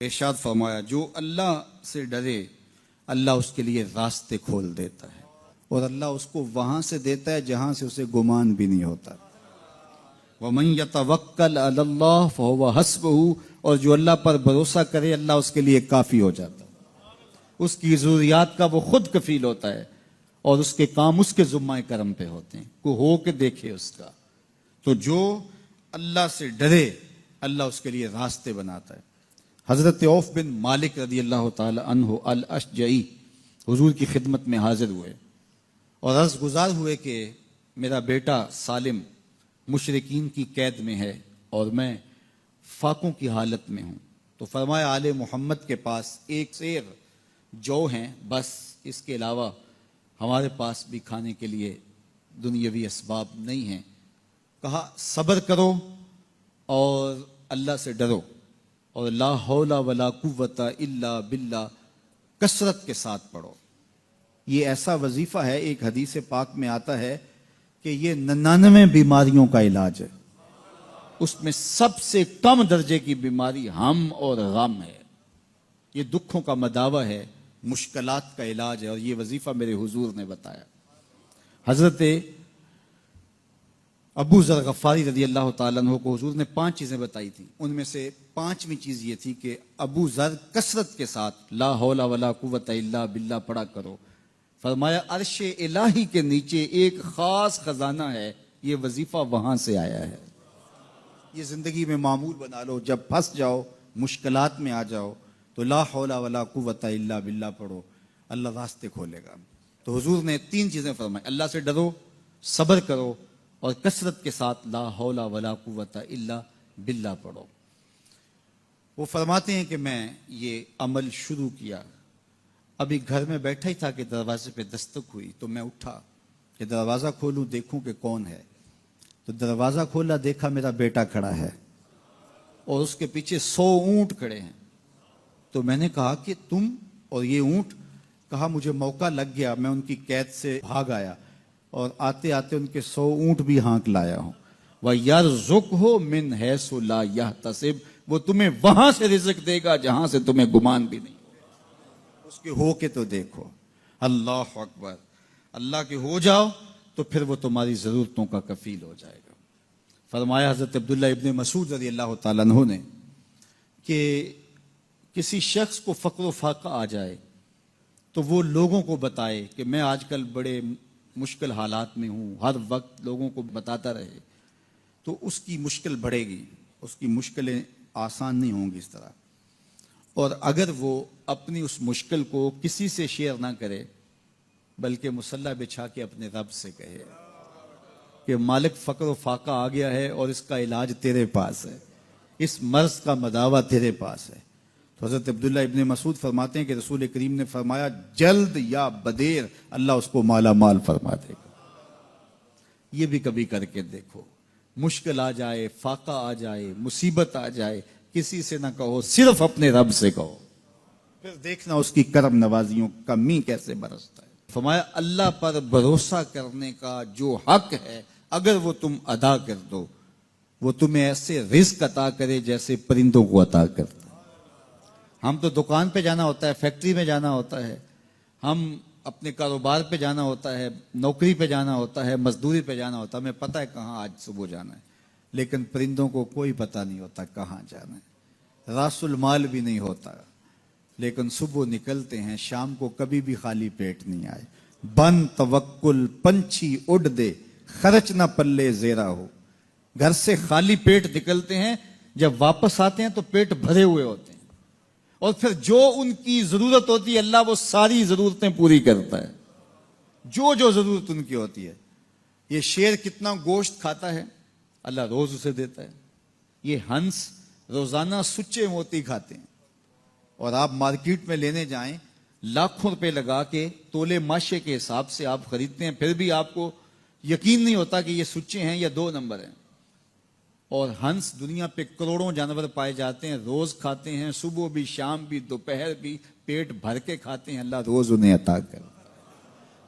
ارشاد فرمایا جو اللہ سے ڈرے اللہ اس کے لیے راستے کھول دیتا ہے اور اللہ اس کو وہاں سے دیتا ہے جہاں سے اسے گمان بھی نہیں ہوتا۔ وَمَن يَتَوَكَّلْ عَلَى اللَّهِ فَهُوَ حَسْبُهُ، اور جو اللہ پر بھروسہ کرے اللہ اس کے لیے کافی ہو جاتا ہے، اس کی ضروریات کا وہ خود کفیل ہوتا ہے اور اس کے کام اس کے ذمہ کرم پہ ہوتے ہیں، کو ہو کے دیکھے اس کا۔ تو جو اللہ سے ڈرے اللہ اس کے لیے راستے بناتا ہے۔ حضرت عوف بن مالک رضی اللہ تعالی عنہ الاشجعی حضور کی خدمت میں حاضر ہوئے اور عرض گزار ہوئے کہ میرا بیٹا سالم مشرکین کی قید میں ہے اور میں فاقوں کی حالت میں ہوں، تو فرمایا آل محمد کے پاس ایک سیر جو ہیں، بس اس کے علاوہ ہمارے پاس بھی کھانے کے لیے دنیاوی اسباب نہیں ہیں۔ کہا صبر کرو اور اللہ سے ڈرو اور لا حول ولا قوت الا باللہ کثرت کے ساتھ پڑھو۔ یہ ایسا وظیفہ ہے، ایک حدیث پاک میں آتا ہے کہ یہ 99 بیماریوں کا علاج ہے، اس میں سب سے کم درجے کی بیماری ہم اور غم ہے۔ یہ دکھوں کا مداوع ہے، مشکلات کا علاج ہے، اور یہ وظیفہ میرے حضور نے بتایا۔ حضرت ابو ذر غفاری رضی اللہ تعالیٰ عنہ کو حضور نے 5 چیزیں بتائی تھیں، ان میں سے 5ویں چیز یہ تھی کہ ابو ذر کثرت کے ساتھ لا حول ولا قوت الا باللہ پڑھا کرو۔ فرمایا عرش الہی کے نیچے ایک خاص خزانہ ہے، یہ وظیفہ وہاں سے آیا ہے۔ یہ زندگی میں معمول بنا لو، جب پھنس جاؤ مشکلات میں آ جاؤ تو لا حول ولا قوت الا باللہ پڑھو، اللہ راستے کھولے گا۔ تو حضور نے 3 چیزیں فرمائی، اللہ سے ڈرو، صبر کرو اور کثرت کے ساتھ لا حول ولا قوت الا باللہ پڑھو۔ وہ فرماتے ہیں کہ میں یہ عمل شروع کیا، ابھی گھر میں بیٹھا ہی تھا کہ دروازے پہ دستک ہوئی، تو میں اٹھا کہ دروازہ کھولوں دیکھوں کہ کون ہے، تو دروازہ کھولا، دیکھا میرا بیٹا کھڑا ہے اور اس کے پیچھے 100 اونٹ کھڑے ہیں۔ تو میں نے کہا کہ تم اور یہ اونٹ؟ کہا مجھے موقع لگ گیا، میں ان کی قید سے بھاگ آیا اور آتے آتے ان کے 100 اونٹ بھی ہانک لایا ہوں۔ وَيَرْزُقْهُ مِنْ حَيْثُ لَا يَحْتَسِبُ، وہ تمہیں وہاں سے رزق دے گا جہاں سے تمہیں گمان بھی نہیں، اس کے ہو کے تو دیکھو۔ اللہ اکبر، اللہ کے ہو جاؤ تو پھر وہ تمہاری ضرورتوں کا کفیل ہو جائے گا۔ فرمایا حضرت عبداللہ ابن مسعود رضی اللہ تعالیٰ عنہ نے کہ کسی شخص کو فقر و فاقہ آ جائے تو وہ لوگوں کو بتائے کہ میں آج کل بڑے مشکل حالات میں ہوں، ہر وقت لوگوں کو بتاتا رہے تو اس کی مشکل بڑھے گی، اس کی مشکلیں آسان نہیں ہوں گی اس طرح۔ اور اگر وہ اپنی اس مشکل کو کسی سے شیئر نہ کرے بلکہ مصلی بچھا کے اپنے رب سے کہے کہ مالک فقر و فاقہ آ گیا ہے اور اس کا علاج تیرے پاس ہے، اس مرض کا مداوع تیرے پاس ہے۔ تو حضرت عبداللہ ابن مسعود فرماتے ہیں کہ رسول کریم نے فرمایا جلد یا بدیر اللہ اس کو مالا مال فرما دے گا۔ یہ بھی کبھی کر کے دیکھو، مشکل آ جائے، فاقہ آ جائے، مصیبت آ جائے، کسی سے نہ کہو، صرف اپنے رب سے کہو، پھر دیکھنا اس کی کرم نوازیوں کا می کیسے برستا ہے۔ فرمایا اللہ پر بھروسہ کرنے کا جو حق ہے اگر وہ تم ادا کر دو، وہ تمہیں ایسے رزق عطا کرے جیسے پرندوں کو عطا کرتا ہے۔ ہم تو دکان پہ جانا ہوتا ہے، فیکٹری میں جانا ہوتا ہے، ہم اپنے کاروبار پہ جانا ہوتا ہے، نوکری پہ جانا ہوتا ہے، مزدوری پہ جانا ہوتا ہے، ہمیں پتہ ہے کہاں آج صبح جانا ہے، لیکن پرندوں کو کوئی پتہ نہیں ہوتا کہاں جانا ہے، راس المال بھی نہیں ہوتا، لیکن صبح نکلتے ہیں، شام کو کبھی بھی خالی پیٹ نہیں آئے۔ بن توکل پنچھی اڑ دے، خرچ نہ پلے زیرا ہو۔ گھر سے خالی پیٹ نکلتے ہیں، جب واپس آتے ہیں تو پیٹ بھرے ہوئے ہوتے ہیں، اور پھر جو ان کی ضرورت ہوتی ہے اللہ وہ ساری ضرورتیں پوری کرتا ہے، جو ضرورت ان کی ہوتی ہے۔ یہ شیر کتنا گوشت کھاتا ہے اللہ روز اسے دیتا ہے، یہ ہنس روزانہ سچے موتی کھاتے ہیں، اور آپ مارکیٹ میں لینے جائیں لاکھوں روپے لگا کے تولے ماشے کے حساب سے آپ خریدتے ہیں، پھر بھی آپ کو یقین نہیں ہوتا کہ یہ سچے ہیں یا 2 نمبر ہیں۔ اور ہنس دنیا پہ کروڑوں جانور پائے جاتے ہیں، روز کھاتے ہیں، صبح بھی، شام بھی، دوپہر بھی، پیٹ بھر کے کھاتے ہیں، اللہ روز انہیں عطا کر۔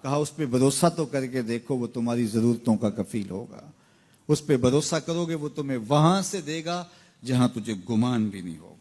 کہا اس پہ بھروسہ تو کر کے دیکھو، وہ تمہاری ضرورتوں کا کفیل ہوگا، اس پہ بھروسہ کرو گے وہ تمہیں وہاں سے دے گا جہاں تجھے گمان بھی نہیں ہوگا۔